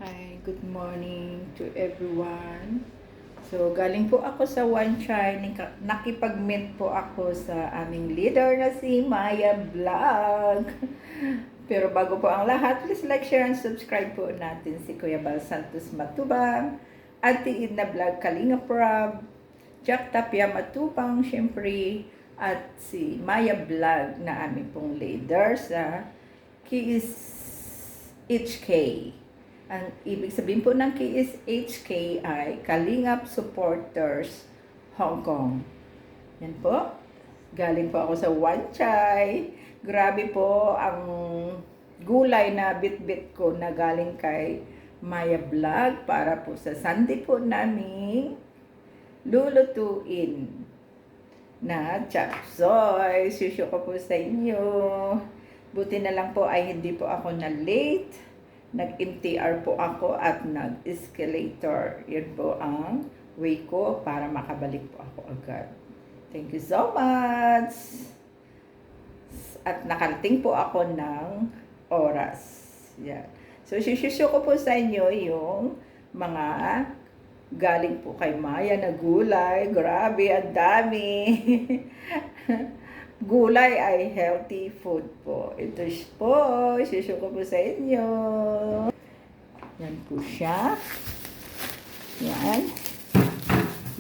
Hi, good morning to everyone. So, galing po ako sa One Chai. Nakipag-meet po ako sa aming leader na si Maya Vlog. Pero bago po ang lahat, please like, share, and subscribe po natin si Kuya Bal Santos Matubang, Ate Edna Vlog Kalinga Prab, Jack Tapia Matubang, syempre, at si Maya Vlog na aming pong leader sa KSHK. Ang ibig sabihin po ng KSHK ay Kalingap Supporters Hong Kong. Yan po. Galing po ako sa One Chai. Grabe po ang gulay na bit-bit ko na galing kay Maya Vlog para po sa Sunday po naming lulutuin na chop suey. Susyo ko po sa inyo. Buti na lang po ay hindi po ako na late. Nag-MTR po ako at nag-escalator. Yun po ang way ko para makabalik po ako agad. Thank you so much! At nakarating po ako ng oras. Yeah. So, shusho ko po sa inyo yung mga galing po kay Maya na gulay. Grabe, ang dami! Gulay ay healthy food po. Ito po, shusho ko po sa inyo. Yan po siya. Yan.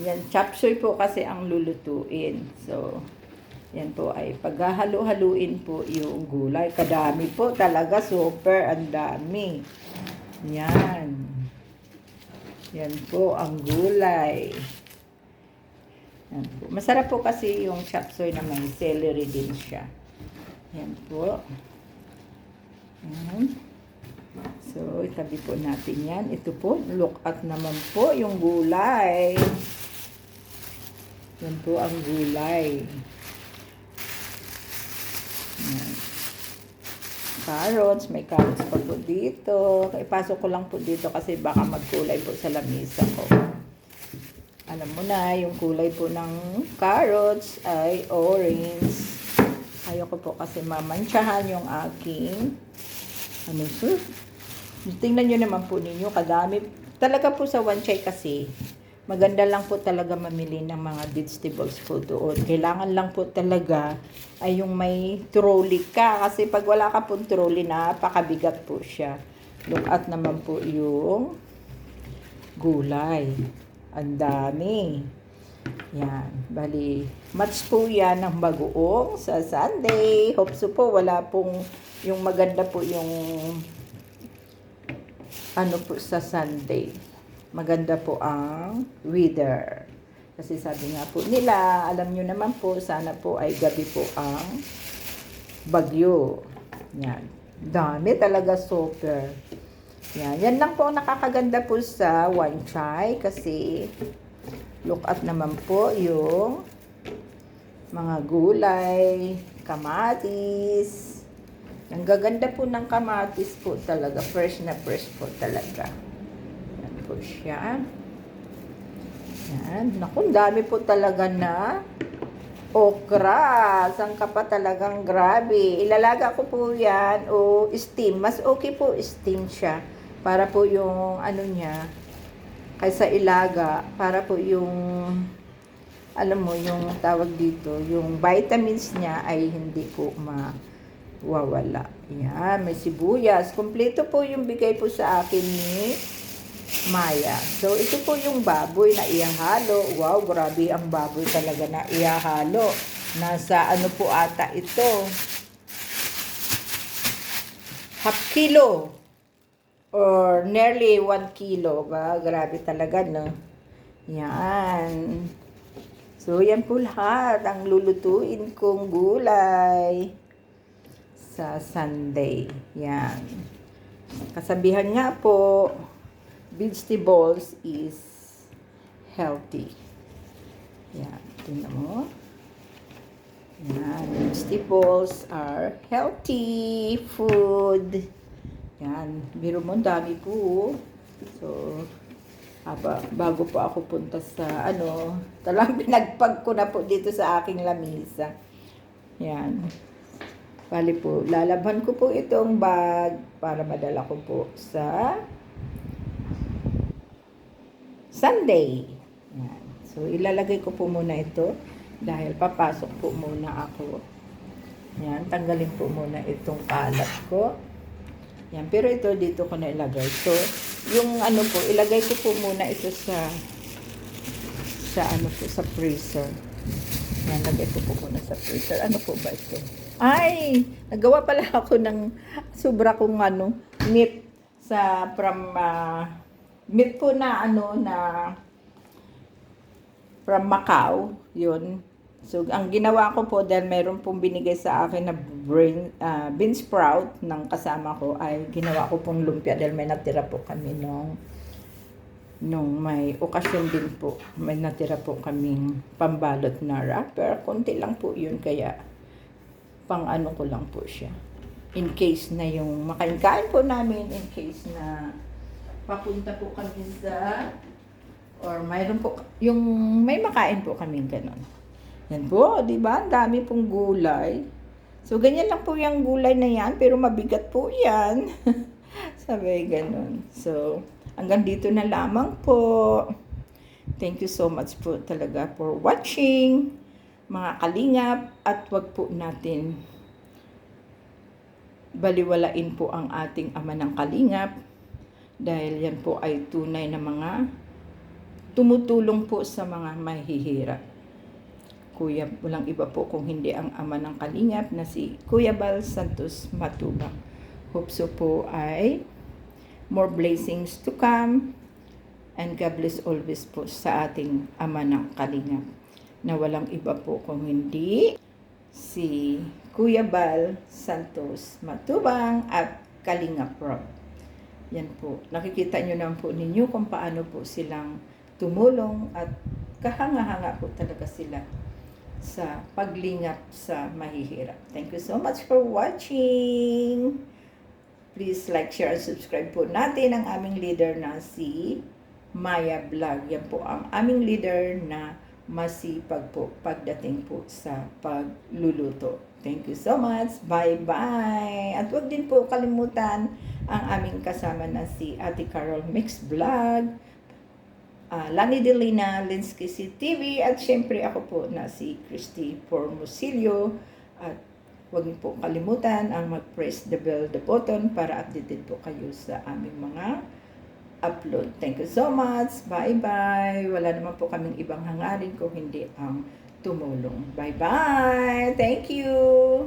Yan, chop suey po kasi ang lulutuin. So, yan po ay paghahalo-haluin po yung gulay. Kadami po talaga, super ang dami. Yan. Yan po ang gulay. Yan po. Masarap po kasi yung chop suey na may celery din siya. Yan po. Yan. So, itabi po natin yan. Ito po, look at naman po yung gulay. Yan po ang gulay. Yan. Carrots, may carrots pa po dito. Ipasok ko lang po dito kasi baka magkulay po sa lamisa ko. Alam mo na, yung kulay po ng carrots ay orange. Ayoko po kasi mamantsahan yung aking sir? Tingnan nyo naman po ninyo, kadami. Talaga po sa One Chai kasi, maganda lang po talaga mamili ng mga vegetables po doon. Kailangan lang po talaga ay yung may trolley ka. Kasi pag wala ka pong trolley, napakabigat po siya. Look at naman po yung gulay. Ang dami. Yan. Bali, match po yan ng bagoong sa Sunday. Hope so po, wala pong yung maganda po yung ano po sa Sunday. Maganda po ang weather. Kasi sabi nga po nila, alam nyo naman po, sana po ay gabi po ang bagyo. Yan. Dami talaga super. Yan. Yan lang po ang nakakaganda po sa One Chai kasi look at naman po yung mga gulay, kamatis. Ang gaganda po ng kamatis po talaga. Fresh na fresh po talaga. Yan po siya. Yan. Naku, dami po talaga na okra. Sangka pa talagang grabe. Ilalaga ko po yan o steam. Mas okay po steam siya. Para po yung ano niya, kaysa ilaga, para po yung, alam mo, yung tawag dito, yung vitamins niya ay hindi po mawawala. Yan, may sibuyas. Kompleto po yung bigay po sa akin ni Maya. So, ito po yung baboy na ihahalo. Wow, grabe ang baboy talaga na ihahalo. Nasa ano po ata ito? Half kilo. Or nearly 1 kilo. Ba? Grabe talaga, no? Yan. So, yan po lahat ang lulutuin kong gulay sa Sunday. Yan. Kasabihan nga po, vegetables is healthy. Yan. Tingnan mo. Yan. Vegetables are healthy food. Yan, biro mo, dami po. So, bago po ako punta sa, talang pinagpag ko na po dito sa aking lamisa. Yan. Bali po, lalabhan ko po itong bag para madala ko po sa Sunday. Yan. So, ilalagay ko po muna ito dahil papasok po muna ako. Yan, tanggalin po muna itong kalat ko. Yan, pero ito dito ko na ilagay. So, yung ano po, ilagay ko po muna ito sa freezer. Yan, lagay ko po muna sa freezer. Ano po ba ito? Ay, nagawa pala ako ng sobra kong meat meat po na from Macau, yun. So, ang ginawa ko po, dahil meron pong binigay sa akin na bean sprout ng kasama ko, ay ginawa ko pong lumpia dahil may natira po kami nung may okasyon din po. May natira po kaming pambalot na wrapper. Konti lang po yun, kaya pang ko lang po siya. In case na yung makain po namin, in case na papunta po kami or mayroon po, yung may makain po kaming ganon. Yan po, di ba? Ang dami pong gulay. So, ganyan lang po yung gulay na yan, pero mabigat po yan. Sabi, ganun. So, hanggang dito na lamang po. Thank you so much po talaga for watching, mga kalingap, at wag po natin baliwalain po ang ating ama ng kalingap dahil yan po ay tunay na mga tumutulong po sa mga mahihirap. Kuya, walang iba po kung hindi ang ama ng kalingap na si Kuya Bal Santos Matubang. Hope so po ay more blessings to come and God bless always po sa ating ama ng kalingap na walang iba po kung hindi si Kuya Bal Santos Matubang at Kalingap Rob. Yan po. Nakikita nyo naman po ninyo kung paano po silang tumulong at kahanga-hanga po talaga sila sa paglingap sa mahihirap. Thank you so much for watching. Please like, share, and subscribe po natin ang aming leader na si Maya Vlog. Yan po ang aming leader na masipag po pagdating po sa pagluluto. Thank you so much. Bye-bye. At huwag din po kalimutan ang aming kasama na si Ate Carol Mix Vlog, Lani Delina, Linsky TV, at syempre ako po na si Christy Formosilio. At huwag niyo po kalimutan ang mag-press the bell button para updated po kayo sa aming mga upload. Thank you so much. Bye-bye. Wala naman po kaming ibang hangarin kung hindi ang tumulong. Bye-bye. Thank you.